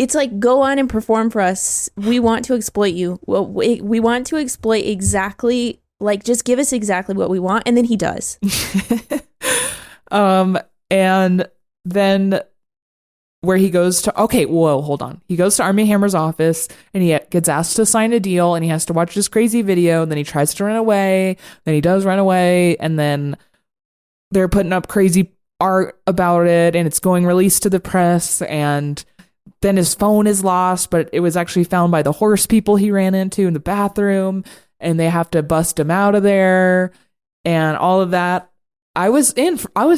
It's like, go on and perform for us. We want to exploit you. Well, we want to exploit exactly, like, just give us exactly what we want. And then he does. And then where he goes to, hold on. He goes to Armie Hammer's office and he gets asked to sign a deal and he has to watch this crazy video. And then he tries to run away. Then he does run away. And then they're putting up crazy art about it and it's going released to the press, and then his phone is lost, but it was actually found by the horse people he ran into in the bathroom, and they have to bust him out of there and all of that. I was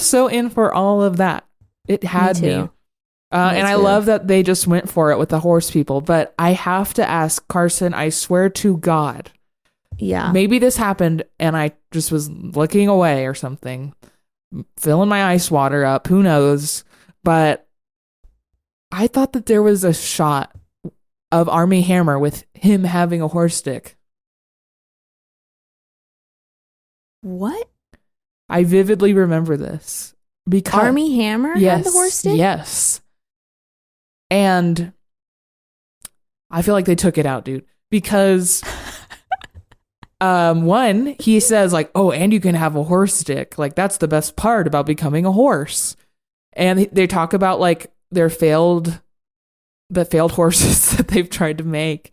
so in for all of that. It had me. And I love that they just went for it with the horse people, but I have to ask, Carson, I swear to God. Yeah. Maybe this happened and I just was looking away or something, filling my ice water up, who knows, but I thought that there was a shot of Armie Hammer with him having a horse stick. What? I vividly remember this. Because Armie Hammer had the horse stick? Yes. And I feel like they took it out, dude. Because one, he says like, oh, and you can have a horse stick. Like, that's the best part about becoming a horse. And they talk about like the failed horses that they've tried to make.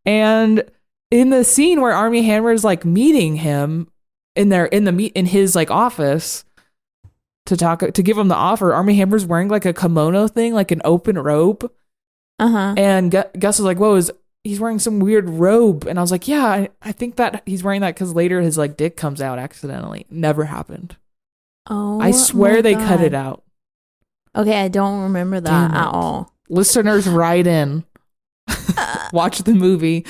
And in the scene where Armie Hammer is like meeting him in his like office to give him the offer, Armie Hammer's wearing like a kimono thing, like an open robe. And Gus was like, whoa, he's wearing some weird robe. And I was like, yeah, I think that he's wearing that because later his like dick comes out accidentally. Never happened. Oh, I swear they cut it out. Okay, I don't remember that at all. Listeners, write in. Watch the movie.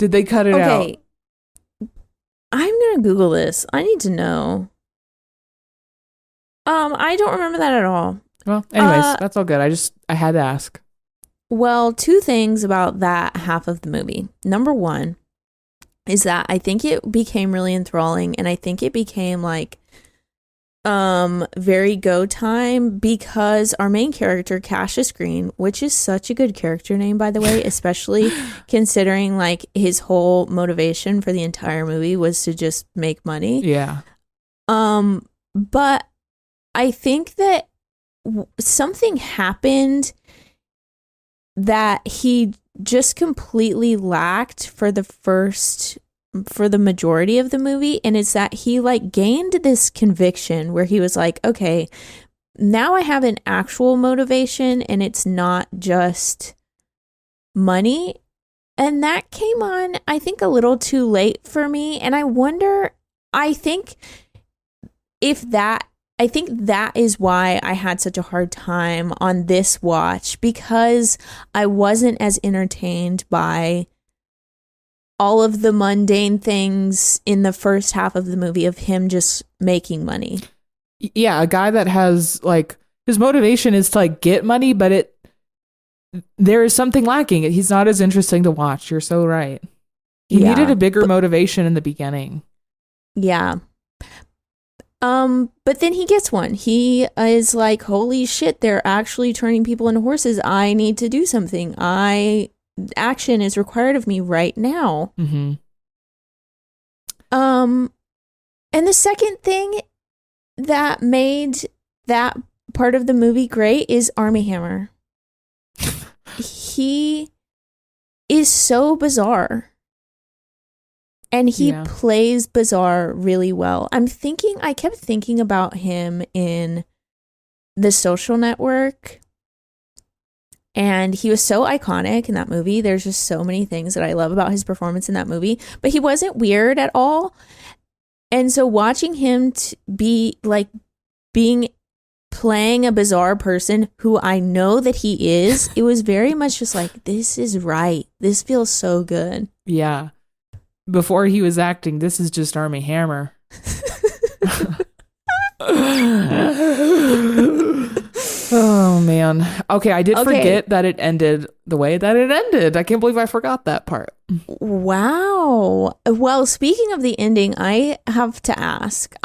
Did they cut it out? Okay. I'm gonna Google this. I need to know. I don't remember that at all. Well, anyways, that's all good. I had to ask. Well, two things about that half of the movie. Number one is that I think it became really enthralling, and I think it became like very go time because our main character, Cassius Green, which is such a good character name, by the way, especially considering like his whole motivation for the entire movie was to just make money. Yeah. But I think that something happened that he just completely lacked for the majority of the movie, and it's that he like gained this conviction where he was like, okay, now I have an actual motivation and it's not just money. And that came on, I think, a little too late for me. And I think that is why I had such a hard time on this watch, because I wasn't as entertained by all of the mundane things in the first half of the movie of him just making money. Yeah, a guy that has like his motivation is to like get money, but there is something lacking. He's not as interesting to watch. You're so right. He needed a bigger motivation in the beginning. Yeah. But then he gets one. He is like, holy shit, they're actually turning people into horses. I need to do something. Action is required of me right now. Mm-hmm. And the second thing that made that part of the movie great is Armie Hammer. He is so bizarre. And he plays bizarre really well. I kept thinking about him in The Social Network. And he was so iconic in that movie. There's just so many things that I love about his performance in that movie. But he wasn't weird at all. And so watching him playing a bizarre person who I know that he is, it was very much just like, this is right. This feels so good. Yeah. Before he was acting, this is just Armie Hammer. Oh, man. Okay, I did forget that it ended the way that it ended. I can't believe I forgot that part. Wow. Well, speaking of the ending, I have to ask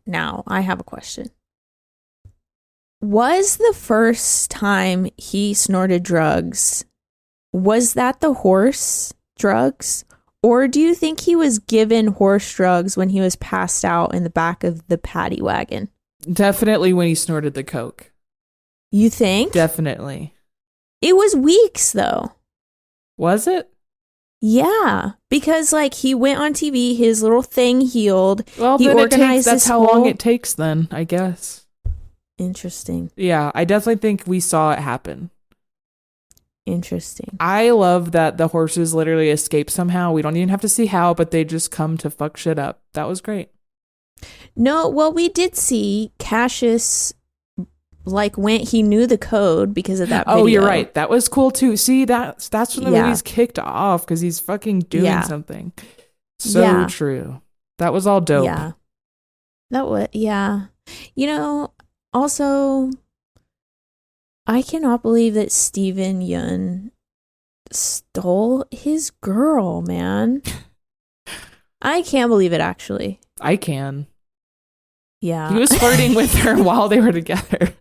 now. I have a question. Was the first time he snorted drugs, was that the horse drugs? Or do you think he was given horse drugs when he was passed out in the back of the paddy wagon? Definitely when he snorted the coke. You think? Definitely. It was weeks, though. Was it? Yeah, because like he went on TV, his little thing healed. Well, he then organized that's how long it takes then, I guess. Interesting. Yeah, I definitely think we saw it happen. Interesting. I love that the horses literally escape somehow. We don't even have to see how, but they just come to fuck shit up. That was great. No, well, we did see Cassius he knew the code because of that video. Oh, you're right. That was cool too. See, that's when the movie's kicked off, because he's fucking doing something. So true. That was all dope. Yeah. Also, I cannot believe that Steven Yeun stole his girl, man. I can't believe it, actually. I can. Yeah. He was flirting with her while they were together.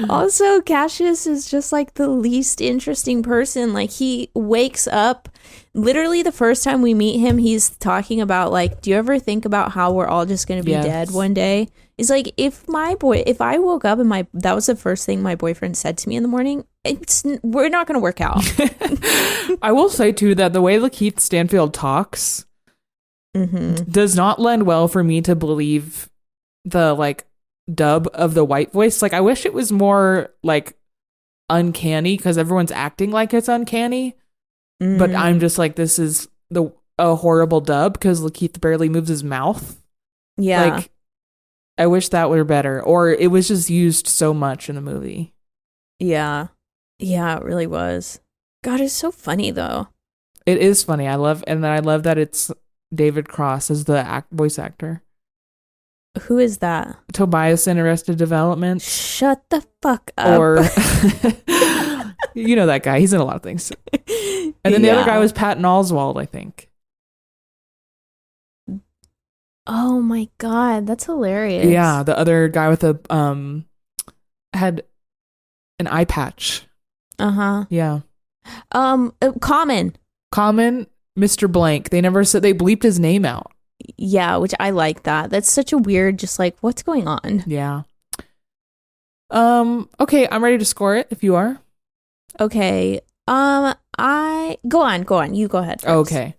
Also, Cassius is just like the least interesting person. Like, he wakes up, literally the first time we meet him, he's talking about like, do you ever think about how we're all just going to be dead one day? It's like, if I woke up and that was the first thing my boyfriend said to me in the morning, we're not going to work out. I will say too that the way Lakeith Stanfield talks does not lend well for me to believe the like dub of the white voice. Like, I wish it was more like uncanny, because everyone's acting like it's uncanny. But I'm just like, this is a horrible dub, because Lakeith barely moves his mouth. Yeah. Like, I wish that were better, or it was just used so much in the movie. Yeah. Yeah, it really was. God, it's so funny though. It is funny. I love that it's David Cross as the voice actor. Who is that? Tobias in Arrested Development. Shut the fuck up. Or you know that guy. He's in a lot of things. And then the other guy was Patton Oswalt, I think. Oh my God, that's hilarious. Yeah, the other guy with a had an eye patch. Uh-huh. Yeah. Common, Mr. Blank. They never said, they bleeped his name out. Yeah, which I like that. That's such a weird, just like, what's going on? Yeah. Okay, I'm ready to score it if you are. Okay. I go on. You go ahead first. Okay.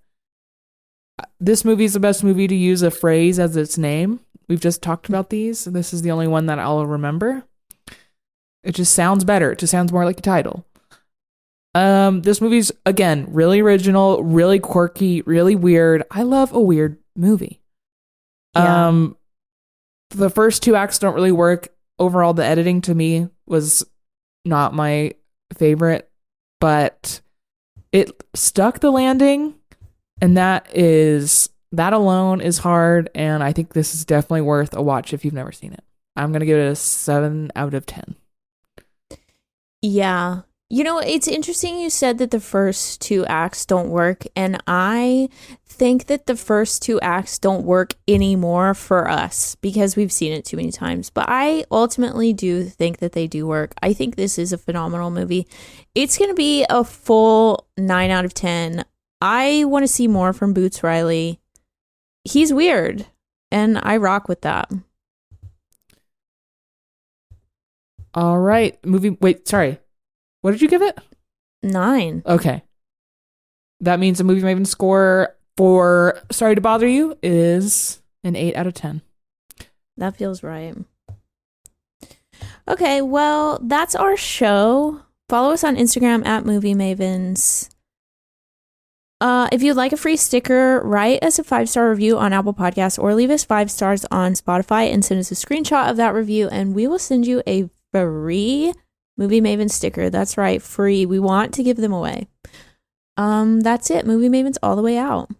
This movie is the best movie to use a phrase as its name. We've just talked about these. This is the only one that I'll remember. It just sounds better. It just sounds more like a title. This movie's, again, really original, really quirky, really weird. I love a weird movie. Yeah. The first two acts don't really work. Overall, the editing to me was not my favorite, but it stuck the landing, and that alone is hard, and I think this is definitely worth a watch if you've never seen it. I'm going to give it a 7 out of 10. Yeah. You know, it's interesting you said that the first two acts don't work, and I think that the first two acts don't work anymore for us because we've seen it too many times. But I ultimately do think that they do work. I think this is a phenomenal movie. It's going to be a full 9 out of 10. I want to see more from Boots Riley. He's weird, and I rock with that. All right. Wait, sorry. What did you give it? 9. Okay. That means the Movie Maven score for Sorry to Bother You is an 8 out of 10. That feels right. Okay, well, that's our show. Follow us on Instagram at Movie Mavens. If you'd like a free sticker, write us a 5-star review on Apple Podcasts or leave us 5 stars on Spotify and send us a screenshot of that review, and we will send you a free Movie Maven sticker. That's right, free. We want to give them away. That's it. Movie Mavens all the way out.